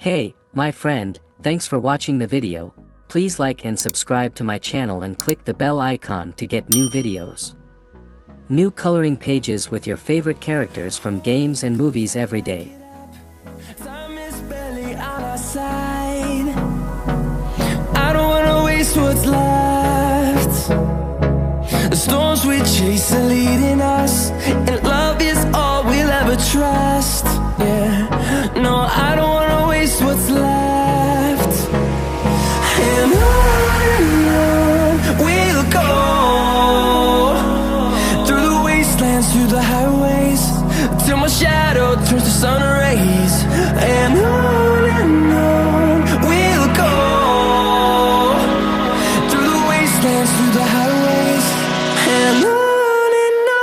Hey, my friend, thanks for watching the video. Please like and subscribe to my channel and click the bell icon to get new videos. New coloring pages with your favorite characters from games and movies every day. Time is barely on our side. I don't wanna waste what's left. The storms we chase are leading us, and love is all we'll ever trust. Yeah, no, I don't wanna waste what's left. And on we'll go, through the wastelands, through the highways, till my shadow turns to sun rays. And on we'll go, through the wastelands, through the highways, and on we'll go.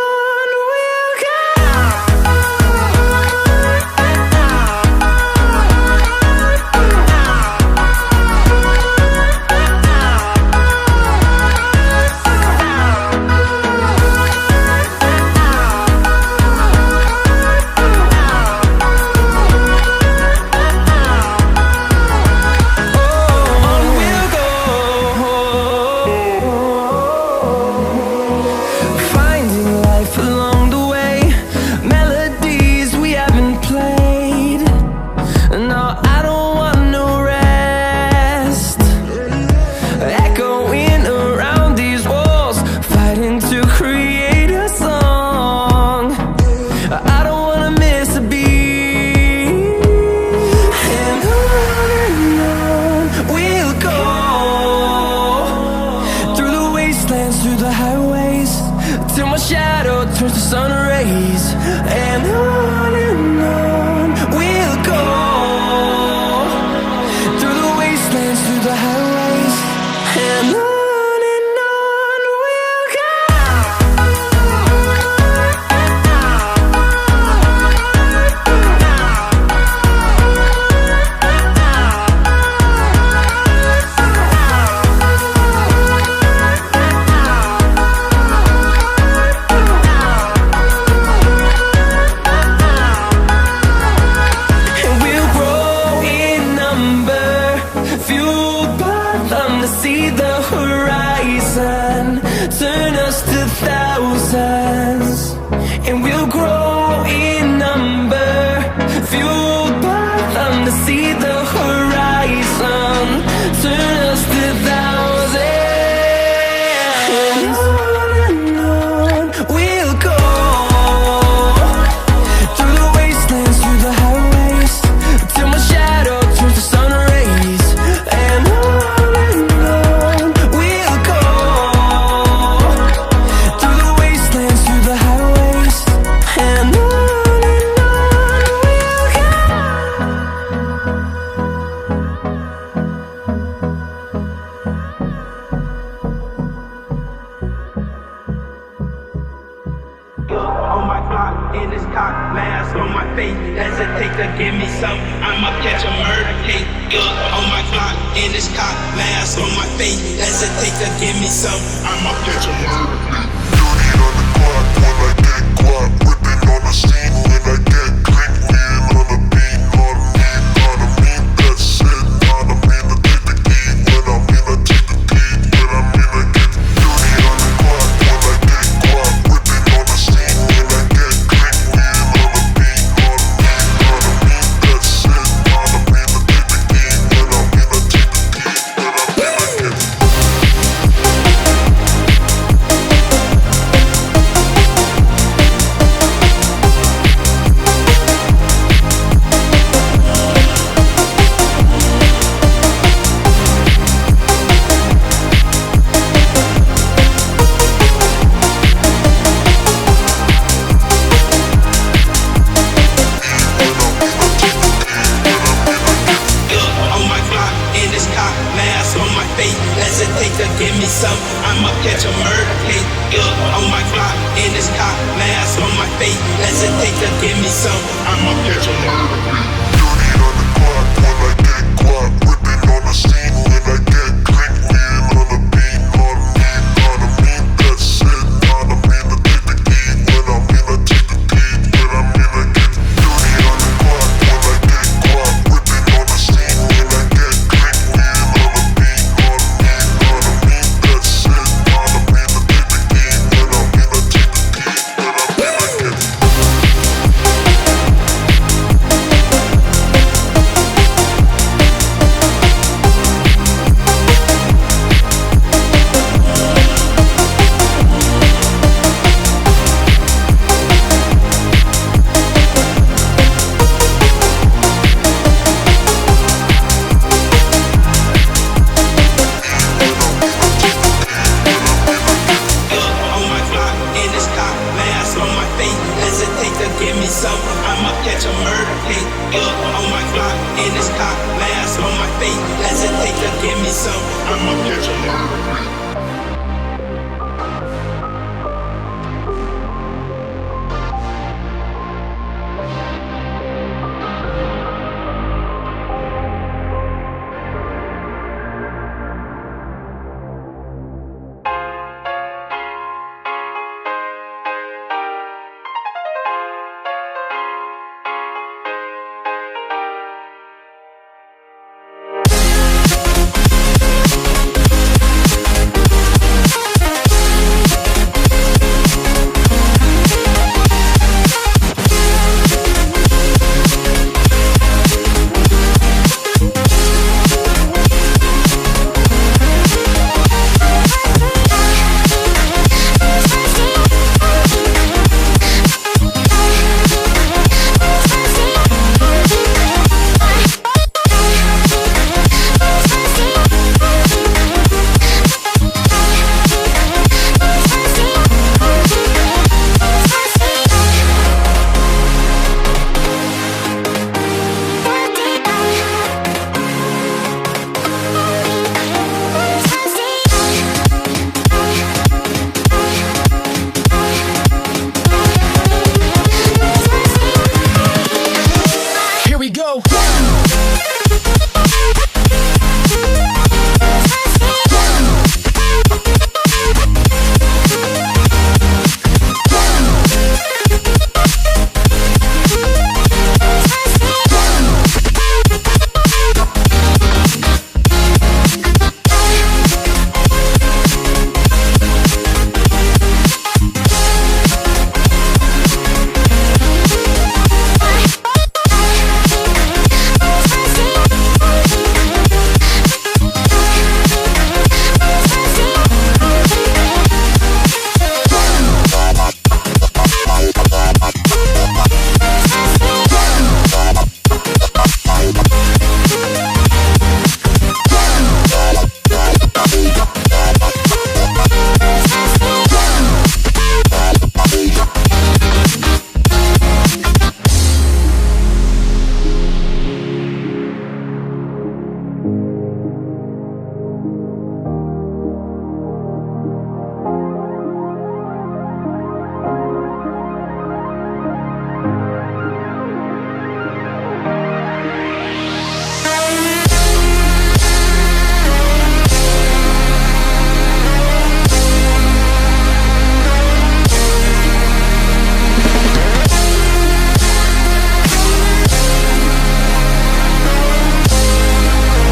Through the highways, till my shadow turns to sun rays. And on we'll go, through the wastelands, through the highways, and on we'll go. See the horizon turn us to thousands, and we'll grow in number, fueled by them to see the horizon turn us to thousands. And on we'll go, through the wastelands, through the highways, till my shadow turns to sun rays. And on my block, in this cock, mask on my face. Hesitate to give me some, I'ma catch a murder case. On my block, in this cock, mask on my face. Hesitate to give me some, I'ma catch a murder case. Dirty on the clock when I get guap, whipping on the scene when I get clean, wheeling on the beat, on me, that's it, on me, I take the key, when I'm in, I take the key, when I'm in, I get dirty on the clock when I get guap, whipping on the scene when I get clean, wheeling on the beat, on me, that's it, on me, I take the key, when I'm in, I take the key, when I'm in, I get hesitate to give me some, I'ma catch a murder case. On my block, in this cock, mask on my face. Hesitate to give me some, I'ma catch a murder case. dirty on the clock when I get guap, whipping on the scene when I get clean, wheeling on the beat, on me, that's it, on me, I take the key, when I'm in, I take the key, when I'm in, I get dirty on the clock when I get guap, whipping on the scene. face. Hesitate to give me some, I'ma catch a murder. Here we go.